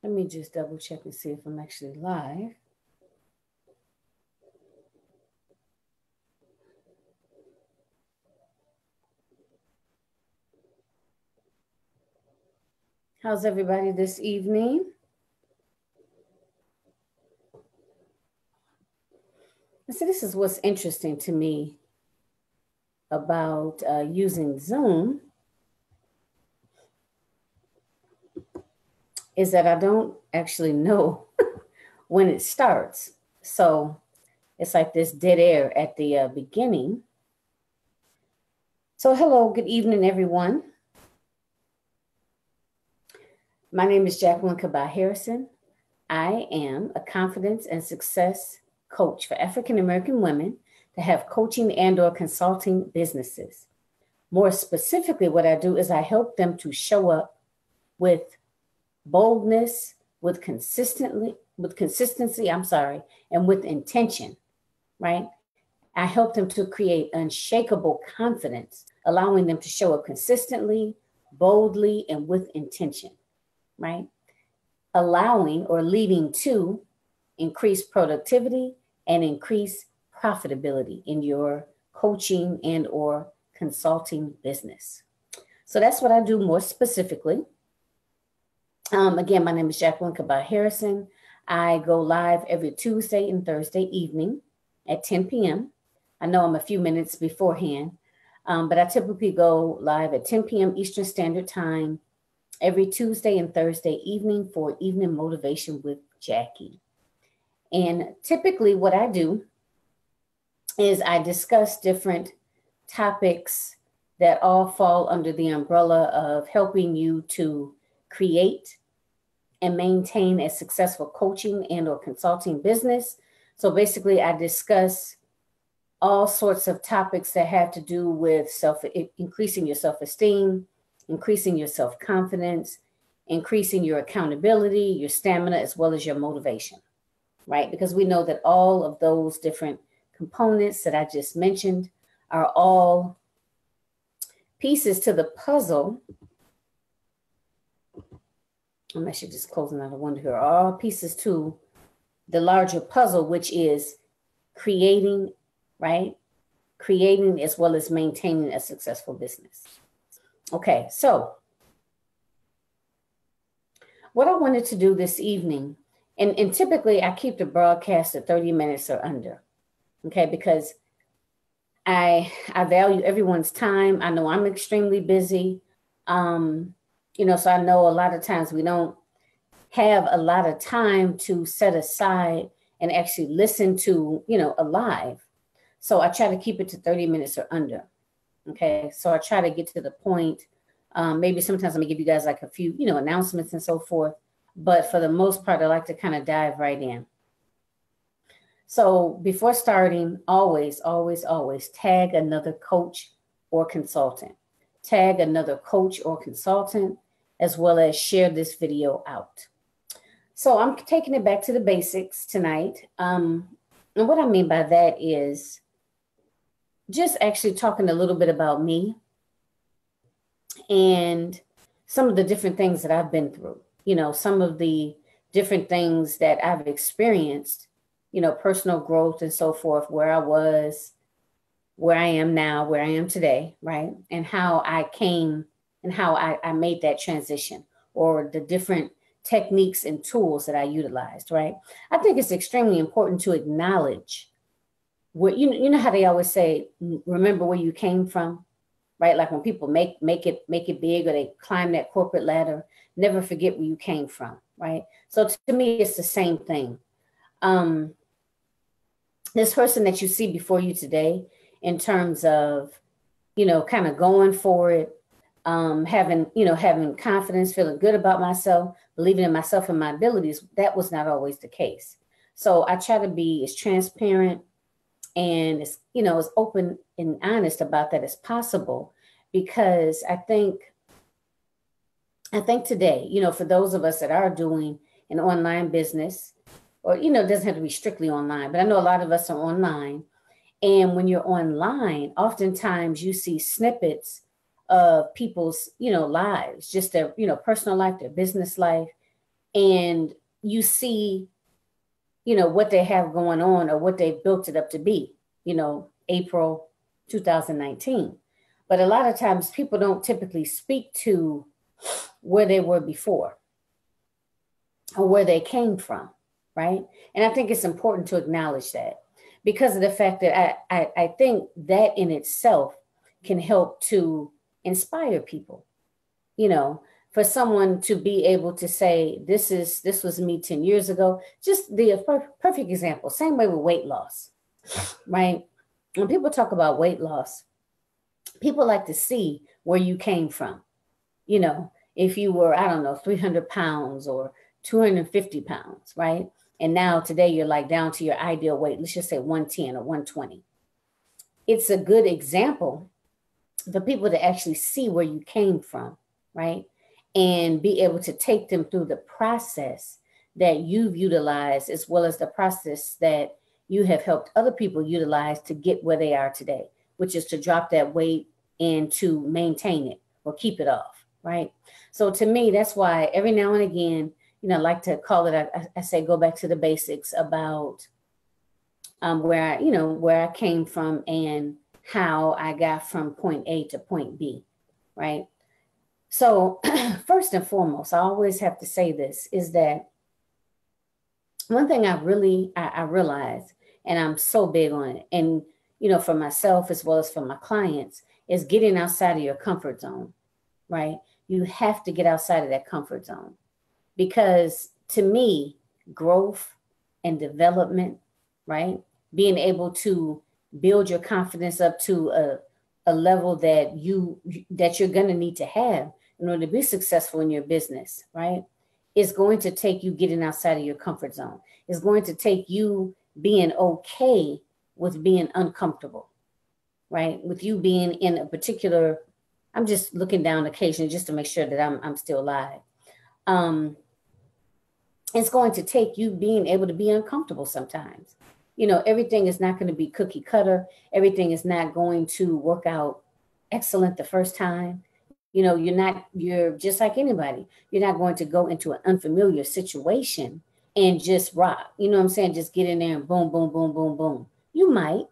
Let me just double check and see if I'm actually live. How's everybody this evening? So this is what's interesting to me about using Zoom is that I don't actually know when it starts. So it's like this dead air at the beginning. So hello, good evening, everyone. My name is Jacqueline Kabah Harrison. I am a confidence and success coach for African American women that have coaching and/or consulting businesses. More specifically, what I do is I help them to show up with boldness, with consistency, and with intention, right? I help them to create unshakable confidence, allowing them to show up consistently, boldly, and with intention, right? Allowing or leading to increased productivity and increased profitability in your coaching and or consulting business. So that's what I do more specifically. Again, my name is Jacqueline Kabah Harrison. I go live every Tuesday and Thursday evening at 10 p.m. I know I'm a few minutes beforehand, but I typically go live at 10 p.m. Eastern Standard Time every Tuesday and Thursday evening for Evening Motivation with Jackie. And typically what I do is I discuss different topics that all fall under the umbrella of helping you to create and maintain a successful coaching and or consulting business. So basically I discuss all sorts of topics that have to do with increasing your self-esteem, increasing your self-confidence, increasing your accountability, your stamina, as well as your motivation, right? Because we know that all of those different components that I just mentioned are all pieces to the puzzle. I'm actually just closing out a window here. All pieces to the larger puzzle, which is creating, right? Creating as well as maintaining a successful business. Okay, so what I wanted to do this evening, and typically I keep the broadcast at 30 minutes or under, okay, because I value everyone's time. I know I'm extremely busy. So I know a lot of times we don't have a lot of time to set aside and actually listen to, a live. So I try to keep it to 30 minutes or under. Okay. So I try to get to the point. Maybe sometimes I'm gonna give you guys like a few, announcements and so forth. But for the most part, I like to kind of dive right in. So before starting, always tag another coach or consultant. Tag another coach or consultant, as well as share this video out. So I'm taking it back to the basics tonight. And what I mean by that is just actually talking a little bit about me and some of the different things that I've been through, some of the different things that I've experienced, personal growth and so forth, where I was, where I am now, where I am today, right? And how I came and how I made that transition, or the different techniques and tools that I utilized, right? I think it's extremely important to acknowledge where, you know how they always say, remember where you came from, right? Like when people make it big, or they climb that corporate ladder, never forget where you came from, right? So to me, it's the same thing. This person that you see before you today, in terms of, kind of going for it, having confidence, feeling good about myself, believing in myself and my abilities, that was not always the case. So I try to be as transparent and as, as open and honest about that as possible, because I think today, for those of us that are doing an online business, or, it doesn't have to be strictly online, but I know a lot of us are online. And when you're online, oftentimes you see snippets of people's, lives, just their, personal life, their business life. and you see, you know, what they have going on or what they built it up to be, you know, April 2019. But a lot of times people don't typically speak to where they were before or where they came from, right? And I think it's important to acknowledge that, because of the fact that I think that in itself can help to inspire people, you know, for someone to be able to say, this was me 10 years ago. Just the perfect example, same way with weight loss, right? When people talk about weight loss, people like to see where you came from. You know, if you were, I don't know, 300 pounds or 250 pounds, right? And now today you're like down to your ideal weight, let's just say 110 or 120. It's a good example for people to actually see where you came from, right? And be able to take them through the process that you've utilized, as well as the process that you have helped other people utilize to get where they are today, which is to drop that weight and to maintain it or keep it off, right? So to me, that's why every now and again, you know, I like to call it, I say, go back to the basics about where I came from and how I got from point A to point B, right? So first and foremost, I always have to say this, is that one thing I realize, and I'm so big on it, and, you know, for myself as well as for my clients, is getting outside of your comfort zone, right? You have to get outside of that comfort zone, because to me, growth and development, right? Being able to build your confidence up to a level that you're going to need to have in order to be successful in your business, right? Is going to take you getting outside of your comfort zone. It's going to take you being okay with being uncomfortable, right? With you being in a particular, I'm just looking down occasionally just to make sure that I'm still alive. It's going to take you being able to be uncomfortable sometimes. You know, everything is not going to be cookie cutter. Everything is not going to work out excellent the first time. You know, you're just like anybody. You're not going to go into an unfamiliar situation and just rock. You know what I'm saying? Just get in there and boom, boom, boom, boom, boom. You might,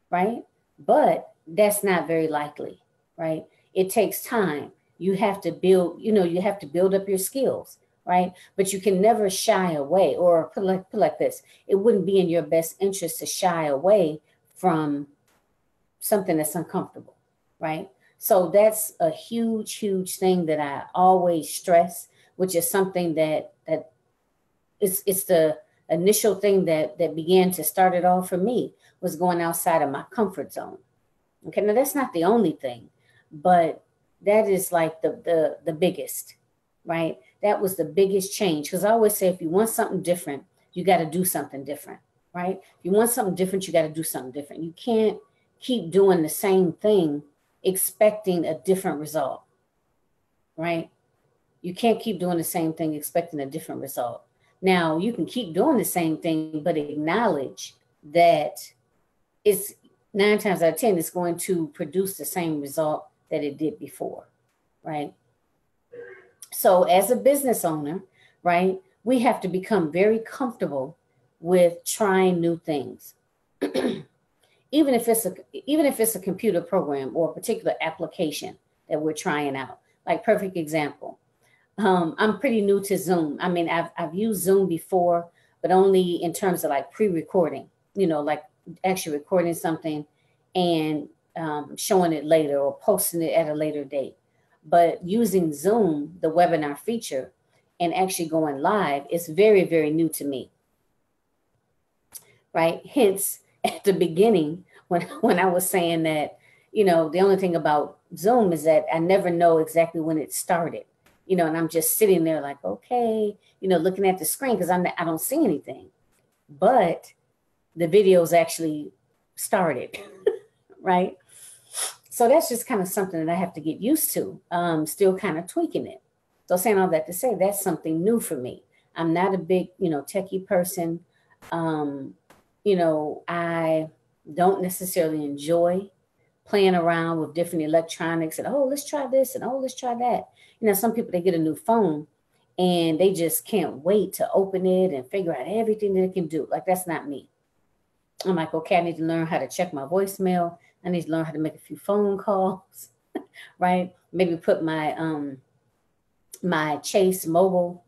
right? But that's not very likely, right? It takes time. You have to build, you have to build up your skills, right? But you can never shy away, or put like this. It wouldn't be in your best interest to shy away from something that's uncomfortable, right? So that's a huge, huge thing that I always stress, which is something that it's the initial thing that began to start it all for me, was going outside of my comfort zone. Okay, now that's not the only thing, but that is like the biggest, right? That was the biggest change, because I always say, if you want something different, you got to do something different, right? If you want something different, you got to do something different. You can't keep doing the same thing expecting a different result, right? You can't keep doing the same thing expecting a different result. Now, you can keep doing the same thing, but acknowledge that it's 9 times out of 10, it's going to produce the same result that it did before, right? So as a business owner, right, we have to become very comfortable with trying new things. Even if it's a computer program or a particular application that we're trying out. Like, perfect example. I'm pretty new to Zoom. I mean, I've used Zoom before, but only in terms of like pre-recording, like actually recording something and showing it later or posting it at a later date. But using Zoom, the webinar feature, and actually going live is very, very new to me, right? Hence, at the beginning, when I was saying that, the only thing about Zoom is that I never know exactly when it started, and I'm just sitting there like, okay, looking at the screen because I don't see anything. But the videos actually started, right? So that's just kind of something that I have to get used to, still kind of tweaking it. So saying all that to say, that's something new for me. I'm not a big, techie person. I don't necessarily enjoy playing around with different electronics and, oh, let's try this and, oh, let's try that. Some people, they get a new phone and they just can't wait to open it and figure out everything that it can do. Like, that's not me. I'm like, okay, I need to learn how to check my voicemail. I need to learn how to make a few phone calls, right? Maybe put my Chase mobile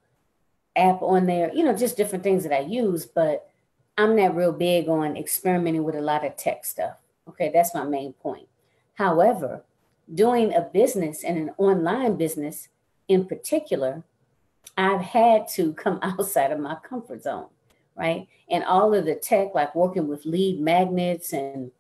app on there, just different things that I use, but I'm not real big on experimenting with a lot of tech stuff. Okay, that's my main point. However, doing a business and an online business in particular, I've had to come outside of my comfort zone, right? And all of the tech, like working with lead magnets and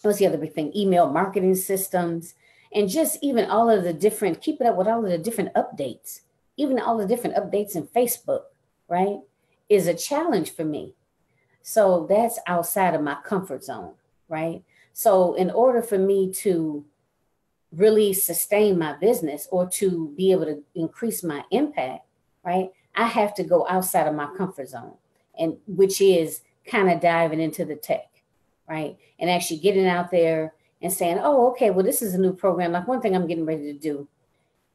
what's the other big thing? Email marketing systems, and just even all of the different, keeping up with all of the different updates, even all the different updates in Facebook, right, is a challenge for me. So that's outside of my comfort zone, right? So in order for me to really sustain my business or to be able to increase my impact, right, I have to go outside of my comfort zone, and which is kind of diving into the tech, right? And actually getting out there and saying, oh, okay, well, this is a new program. Like, one thing I'm getting ready to do,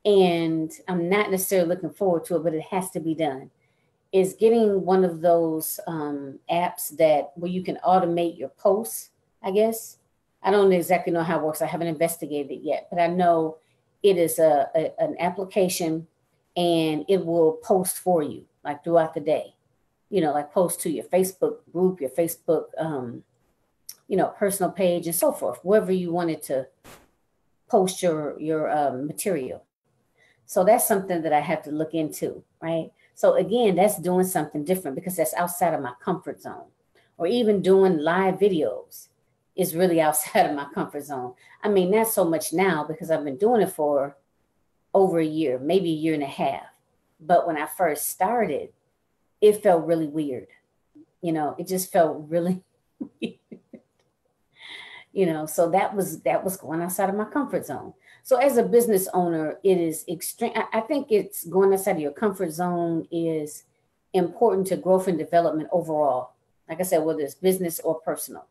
and I'm not necessarily looking forward to it, but it has to be done, is getting one of those apps that where you can automate your posts, I guess. I don't exactly know how it works. I haven't investigated it yet, but I know it is an application, and it will post for you like throughout the day, like post to your Facebook group, your Facebook, personal page and so forth, wherever you wanted to post your material. So that's something that I have to look into, right? So again, that's doing something different because that's outside of my comfort zone. Or even doing live videos is really outside of my comfort zone. I mean, not so much now because I've been doing it for over a year, maybe a year and a half. But when I first started, it felt really weird. It just felt really weird. So that was going outside of my comfort zone. So as a business owner, it is extreme. I think it's going outside of your comfort zone is important to growth and development overall. Like I said, whether it's business or personal.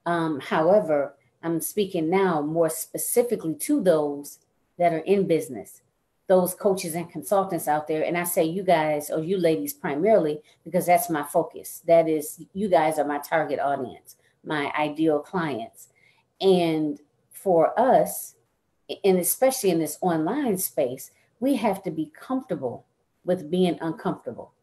However, I'm speaking now more specifically to those that are in business, those coaches and consultants out there. And I say you guys, or you ladies primarily, because that's my focus. That is, you guys are my target audience, my ideal clients. And for us, and especially in this online space, we have to be comfortable with being uncomfortable,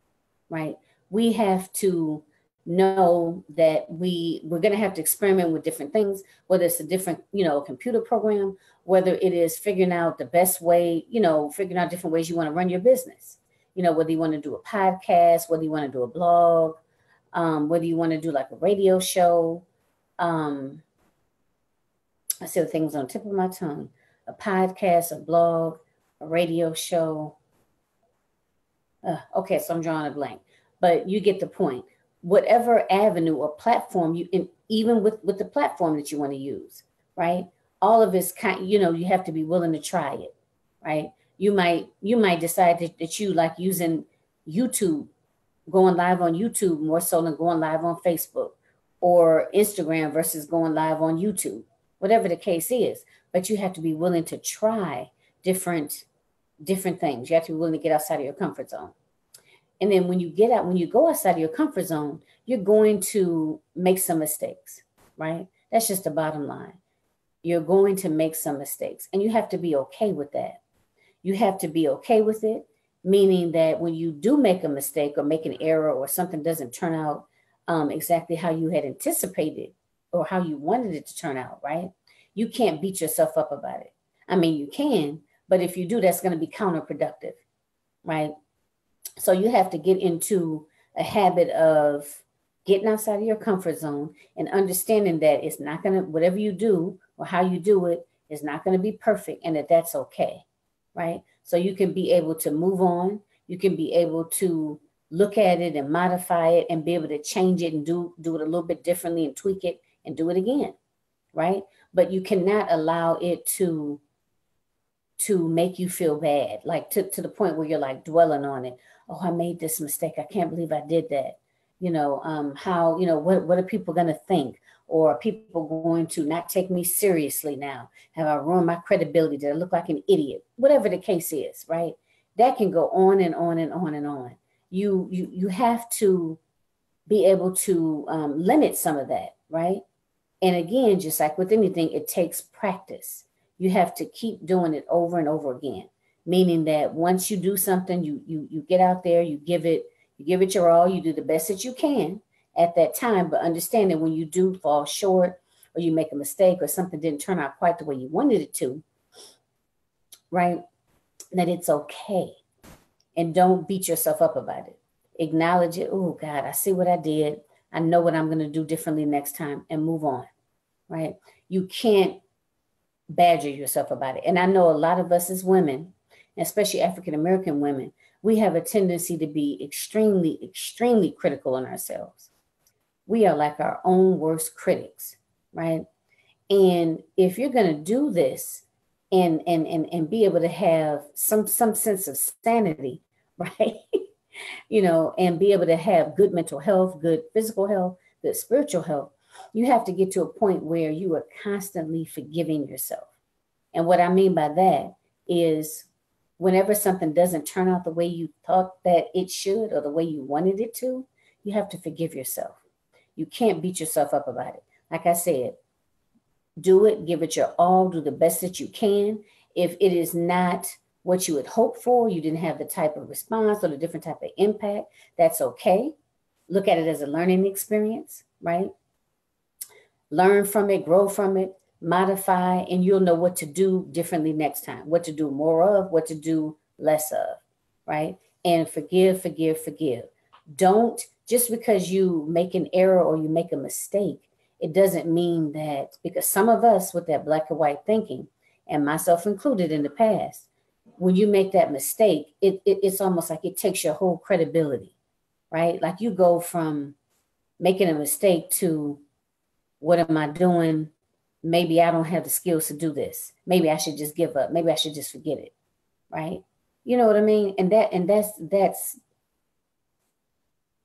right? We have to know that we're going to have to experiment with different things, whether it's a different, computer program, whether it is figuring out the best way, figuring out different ways you want to run your business, whether you want to do a podcast, whether you want to do a blog, whether you want to do like a radio show. I see the things on the tip of my tongue: a podcast, a blog, a radio show. Okay, so I'm drawing a blank, but you get the point. Whatever avenue or platform even with the platform that you want to use, right? All of it's you have to be willing to try it, right? You might decide that you like using YouTube, going live on YouTube more so than going live on Facebook, or Instagram versus going live on YouTube, whatever the case is. But you have to be willing to try different things. You have to be willing to get outside of your comfort zone. And then when you go outside of your comfort zone, you're going to make some mistakes, right? That's just the bottom line. You're going to make some mistakes, and you have to be okay with that. You have to be okay with it, meaning that when you do make a mistake or make an error or something doesn't turn out exactly how you had anticipated or how you wanted it to turn out, right? You can't beat yourself up about it. I mean, you can, but if you do, that's going to be counterproductive, right? So you have to get into a habit of getting outside of your comfort zone and understanding that it's not going to, whatever you do or how you do it is not going to be perfect, and that's okay, right? So you can be able to move on. You can be able to look at it and modify it and be able to change it and do it a little bit differently and tweak it and do it again, right? But you cannot allow it to make you feel bad, like to the point where you're like dwelling on it. Oh, I made this mistake. I can't believe I did that. how, what are people going to think? Or are people going to not take me seriously now? Have I ruined my credibility? Did I look like an idiot? Whatever the case is, right? That can go on and on and on and on. You have to be able to limit some of that, right? And again, just like with anything, it takes practice. You have to keep doing it over and over again. Meaning that once you do something, you get out there, you give it your all, you do the best that you can at that time, but understand that when you do fall short or you make a mistake or something didn't turn out quite the way you wanted it to, right? That it's okay. And don't beat yourself up about it. Acknowledge it. Oh God, I see what I did. I know what I'm going to do differently next time, and move on, right? You can't badger yourself about it. And I know a lot of us as women, especially African-American women, we have a tendency to be extremely, extremely critical on ourselves. We are like our own worst critics, right? And if you're going to do this and be able to have some sense of sanity, right? And be able to have good mental health, good physical health, good spiritual health, you have to get to a point where you are constantly forgiving yourself. And what I mean by that is whenever something doesn't turn out the way you thought that it should or the way you wanted it to, you have to forgive yourself. You can't beat yourself up about it. Like I said, do it, give it your all, do the best that you can. If it is not what you had hoped for, you didn't have the type of response or the different type of impact, that's okay. Look at it as a learning experience, right? Learn from it, grow from it, modify, and you'll know what to do differently next time, what to do more of, what to do less of, right? And forgive. Don't, just because you make an error or you make a mistake, it doesn't mean that, because some of us with that black and white thinking, and myself included in the past, when you make that mistake, it's almost like it takes your whole credibility, right? Like you go from making a mistake to, what am I doing? Maybe I don't have the skills to do this. Maybe I should just give up. Maybe I should just forget it, right? You know what I mean? And that's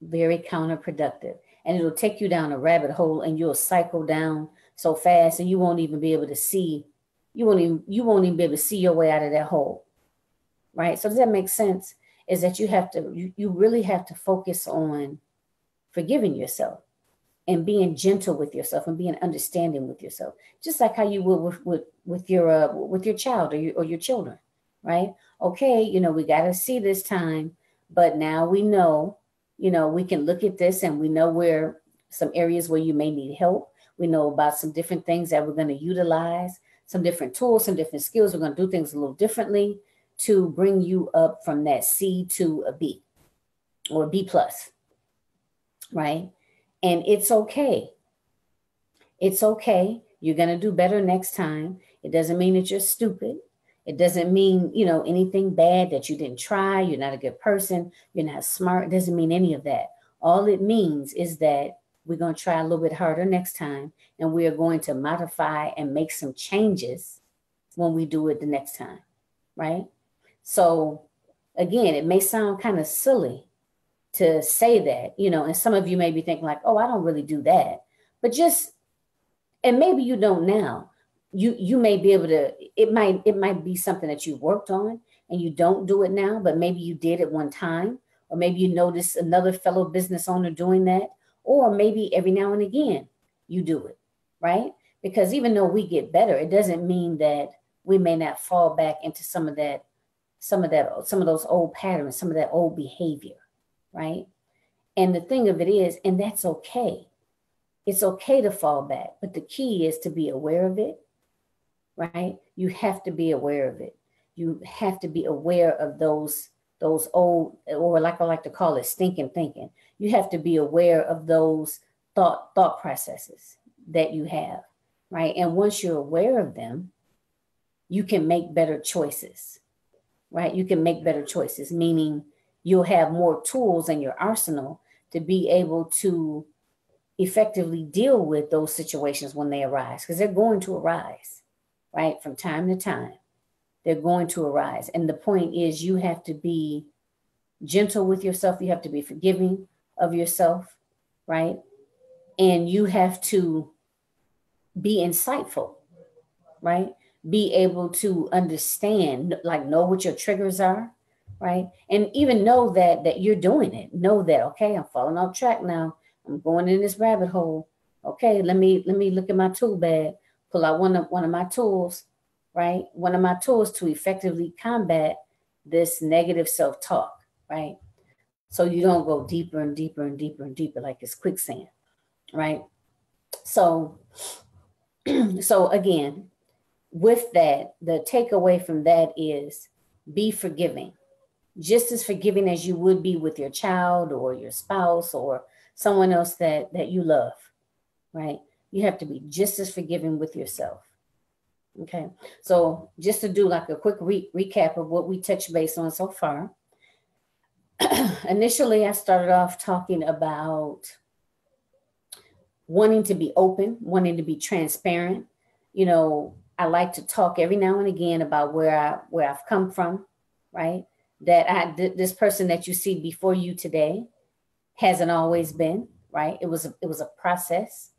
very counterproductive. And it'll take you down a rabbit hole, and you'll cycle down so fast, and you won't even be able to see, you won't even be able to see your way out of that hole. Right? So does that make sense? Is that you really have to focus on forgiving yourself and being gentle with yourself and being understanding with yourself, just like how you would with your child or your children, right? Okay, we got to see this time, but now we know, we can look at this and we know where some areas where you may need help. We know about some different things that we're going to utilize, some different tools, some different skills. We're going to do things a little differently to bring you up from that C to a B or a B plus, right? And it's okay. It's okay. You're going to do better next time. It doesn't mean that you're stupid. It doesn't mean, anything bad, that you didn't try. You're not a good person. You're not smart. It doesn't mean any of that. All it means is that we're going to try a little bit harder next time, and we are going to modify and make some changes when we do it the next time, right? So again, it may sound kind of silly to say that, and some of you may be thinking like, oh, I don't really do that. But and maybe you don't now. You may be able to, it might be something that you worked on and you don't do it now, but maybe you did it one time, or maybe you notice another fellow business owner doing that, or maybe every now and again you do it, right? Because even though we get better, it doesn't mean that we may not fall back into some of those old patterns, some of that old behavior, right? And the thing of it is, and that's okay. It's okay to fall back, but the key is to be aware of it, right? You have to be aware of it. You have to be aware of those old, or like I like to call it, stinking thinking. You have to be aware of those thought processes that you have, right? And once you're aware of them, you can make better choices, right? You can make better choices, meaning you'll have more tools in your arsenal to be able to effectively deal with those situations when they arise, because they're going to arise, right? From time to time, they're going to arise. And the point is, you have to be gentle with yourself. You have to be forgiving of yourself, right? And you have to be insightful, right? Be able to understand, like know what your triggers are, right? And even know that you're doing it. Know that, okay, I'm falling off track now. I'm going in this rabbit hole. Okay, let me look at my tool bag, pull out one of my tools, right? One of my tools to effectively combat this negative self-talk, right? So you don't go deeper and deeper and deeper and deeper like it's quicksand, right? So so again, with that, the takeaway from that is be forgiving, just as forgiving as you would be with your child or your spouse or someone else that you love, right? You have to be just as forgiving with yourself. Okay. So just to do like a quick recap of what we touched base on so far. Initially, I started off talking about wanting to be open, wanting to be transparent. You know, I like to talk every now and again about where I've come from, right? That this person that you see before you today hasn't always been, right? It was a process.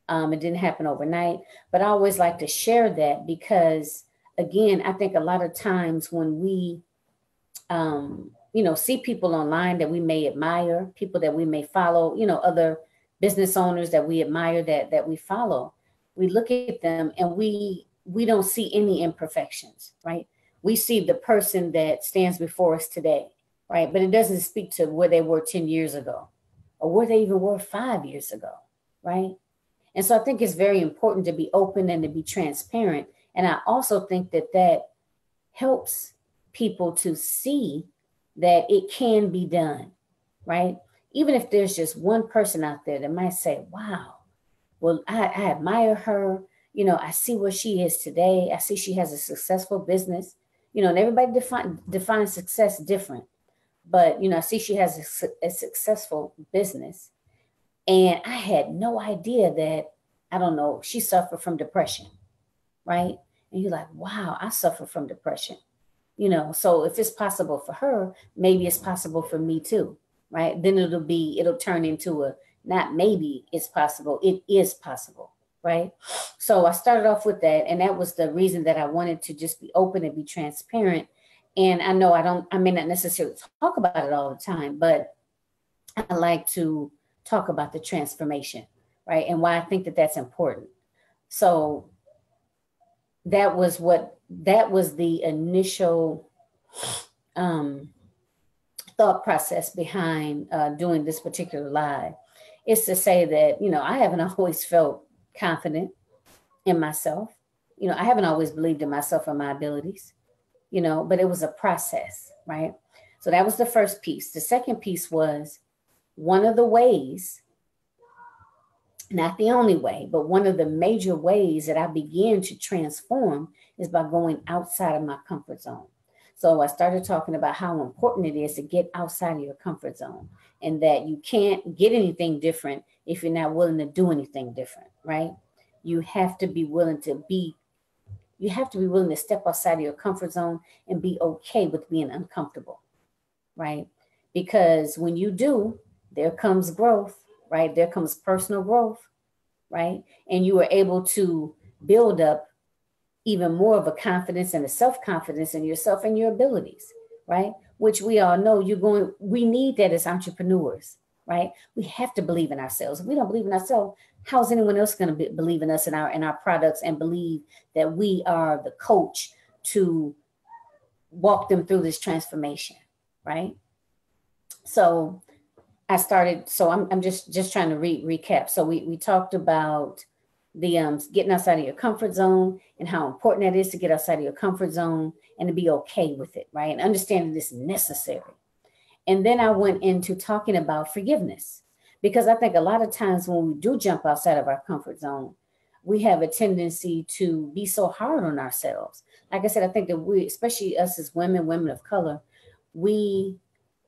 It didn't happen overnight, but I always like to share that because, again, I think a lot of times when we, see people online that we may admire, people that we may follow, other business owners that we admire that we follow, we look at them and we don't see any imperfections, right? We see the person that stands before us today, right? But it doesn't speak to where they were 10 years ago or where they even were 5 years ago, right? And so I think it's very important to be open and to be transparent. And I also think that helps people to see that it can be done, right? Even if there's just one person out there that might say, wow, well, I admire her. I see where she is today. I see she has a successful business, and everybody defines success different. But, I see she has a successful business. And I had no idea that, I don't know, she suffered from depression, right? And you're like, wow, I suffer from depression. So if it's possible for her, maybe it's possible for me too, right? Then it'll turn into not maybe it's possible, it is possible, right? So I started off with that, and that was the reason that I wanted to just be open and be transparent. And I know I may not necessarily talk about it all the time, but I like to talk about the transformation, right? And why I think that that's important. So that was the initial thought process behind doing this particular live, is to say that, I haven't always felt confident in myself. I haven't always believed in myself and my abilities, but it was a process, right? So that was the first piece. The second piece was one of the ways, not the only way, but one of the major ways that I began to transform is by going outside of my comfort zone. So I started talking about how important it is to get outside of your comfort zone, and that you can't get anything different if you're not willing to do anything different, right? You have to be willing to step outside of your comfort zone and be okay with being uncomfortable, right? Because when you do, there comes growth, right? There comes personal growth, right? And you are able to build up even more of a confidence and a self-confidence in yourself and your abilities, right? Which we all know we need that as entrepreneurs, right? We have to believe in ourselves. If we don't believe in ourselves, how's anyone else going to believe in us and our products, and believe that we are the coach to walk them through this transformation, right? So I'm just trying to recap. So we talked about the getting outside of your comfort zone and how important that is to get outside of your comfort zone and to be okay with it, right? And understanding this is necessary. And then I went into talking about forgiveness, because I think a lot of times when we do jump outside of our comfort zone, we have a tendency to be so hard on ourselves. Like I said, I think that we, especially us as women of color, we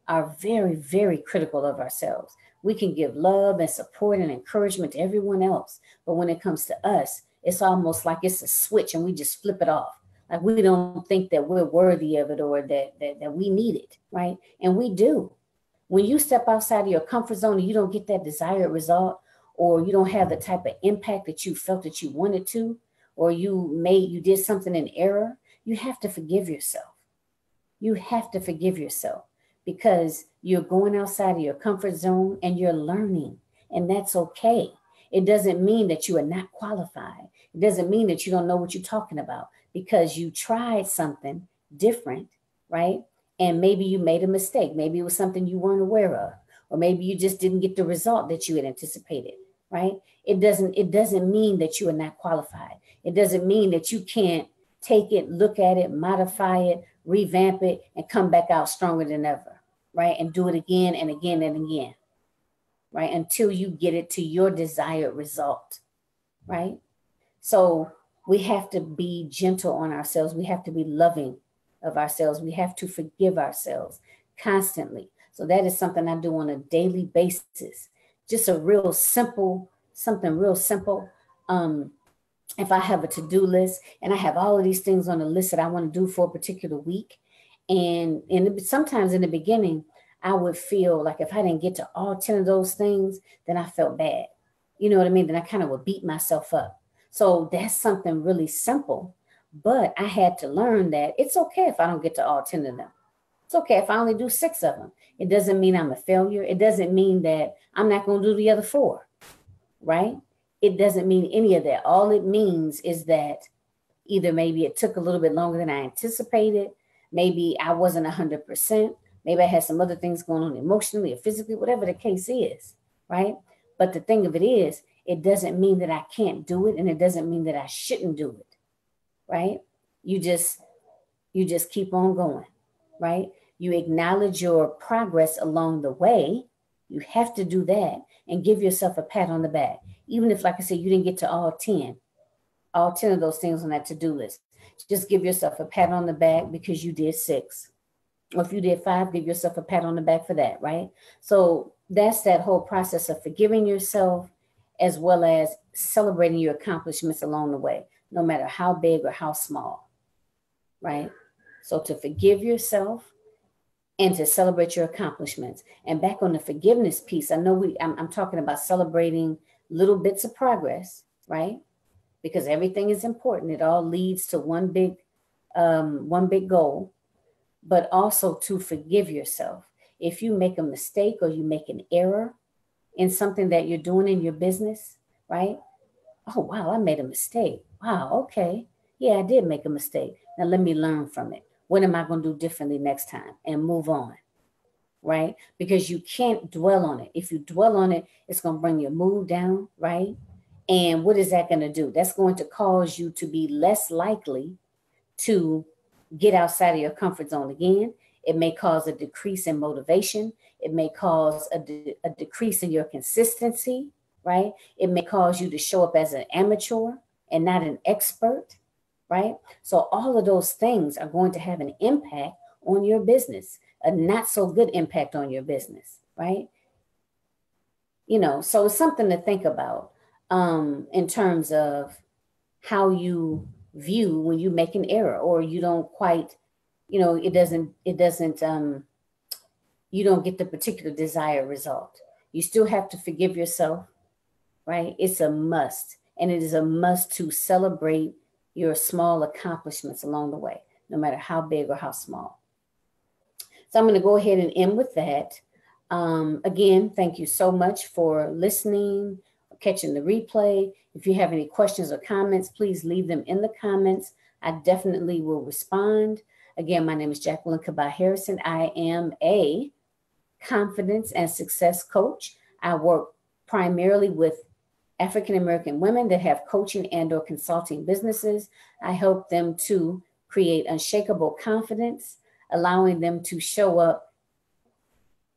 are very, very critical of ourselves. We can give love and support and encouragement to everyone else, but when it comes to us, it's almost like it's a switch and we just flip it off. Like we don't think that we're worthy of it, or that we need it, right? And we do. When you step outside of your comfort zone and you don't get that desired result, or you don't have the type of impact that you felt that you wanted to, or you did something in error, you have to forgive yourself. You have to forgive yourself because you're going outside of your comfort zone and you're learning, and that's okay. It doesn't mean that you are not qualified. It doesn't mean that you don't know what you're talking about because you tried something different, right? And maybe you made a mistake. Maybe it was something you weren't aware of, or maybe you just didn't get the result that you had anticipated, right? It doesn't mean that you are not qualified. It doesn't mean that you can't take it, look at it, modify it, revamp it, and come back out stronger than ever, right? And do it again and again and again, right? Until you get it to your desired result, right? So we have to be gentle on ourselves. We have to be loving of ourselves. We have to forgive ourselves constantly. So that is something I do on a daily basis. Just a real simple, something real simple. If I have a to-do list and I have all of these things on the list that I want to do for a particular week, and sometimes in the beginning, I would feel like if I didn't get to all 10 of those things, then I felt bad. You know what I mean? Then I kind of would beat myself up. So that's something really simple. But I had to learn that it's okay if I don't get to all 10 of them. It's okay if I only do 6 of them. It doesn't mean I'm a failure. It doesn't mean that I'm not going to do the other 4, right? It doesn't mean any of that. All it means is that either maybe it took a little bit longer than I anticipated. Maybe I wasn't 100%. Maybe I had some other things going on emotionally or physically, whatever the case is, right? But the thing of it is, it doesn't mean that I can't do it, and it doesn't mean that I shouldn't do it, right? You just keep on going, right? You acknowledge your progress along the way. You have to do that and give yourself a pat on the back. Even if, like I said, you didn't get to all 10 of those things on that to-do list. Just give yourself a pat on the back because you did 6. Or if you did 5, give yourself a pat on the back for that, right? So that's that whole process of forgiving yourself as well as celebrating your accomplishments along the way, no matter how big or how small, right? So to forgive yourself and to celebrate your accomplishments. And back on the forgiveness piece, I know I'm talking about celebrating little bits of progress, right? Because everything is important. It all leads to one big goal, but also to forgive yourself. If you make a mistake or you make an error in something that you're doing in your business, right? Oh, wow, I made a mistake. Wow, okay. Yeah, I did make a mistake. Now let me learn from it. What am I going to do differently next time and move on, right? Because you can't dwell on it. If you dwell on it, it's going to bring your mood down, right? And what is that going to do? That's going to cause you to be less likely to get outside of your comfort zone again. It may cause a decrease in motivation. It may cause a decrease in your consistency, right? It may cause you to show up as an amateur and not an expert, right? So all of those things are going to have an impact on your business, a not so good impact on your business, right? You know, so it's something to think about in terms of how you view when you make an error or you don't quite, you know, you don't get the particular desired result. You still have to forgive yourself, right? It's a must. And it is a must to celebrate your small accomplishments along the way, no matter how big or how small. So I'm going to go ahead and end with that. Again, thank you so much for listening, catching the replay. If you have any questions or comments, please leave them in the comments. I definitely will respond. Again, my name is Jacqueline Kabah Harrison. I am a confidence and success coach. I work primarily with African-American women that have coaching and or consulting businesses. I help them to create unshakable confidence, allowing them to show up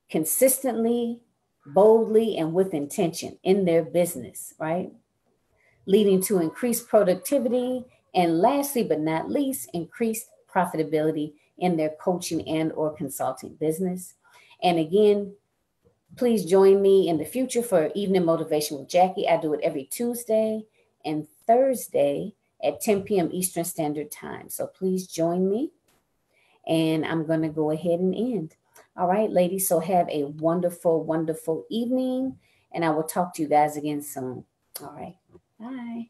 consistently, boldly, and with intention in their business, right? Leading to increased productivity, and lastly but not least, increased profitability in their coaching and or consulting business. And again, please join me in the future for Evening Motivation with Jackie. I do it every Tuesday and Thursday at 10 p.m. Eastern Standard Time. So please join me. And I'm going to go ahead and end. All right, ladies. So have a wonderful, wonderful evening. And I will talk to you guys again soon. All right. Bye.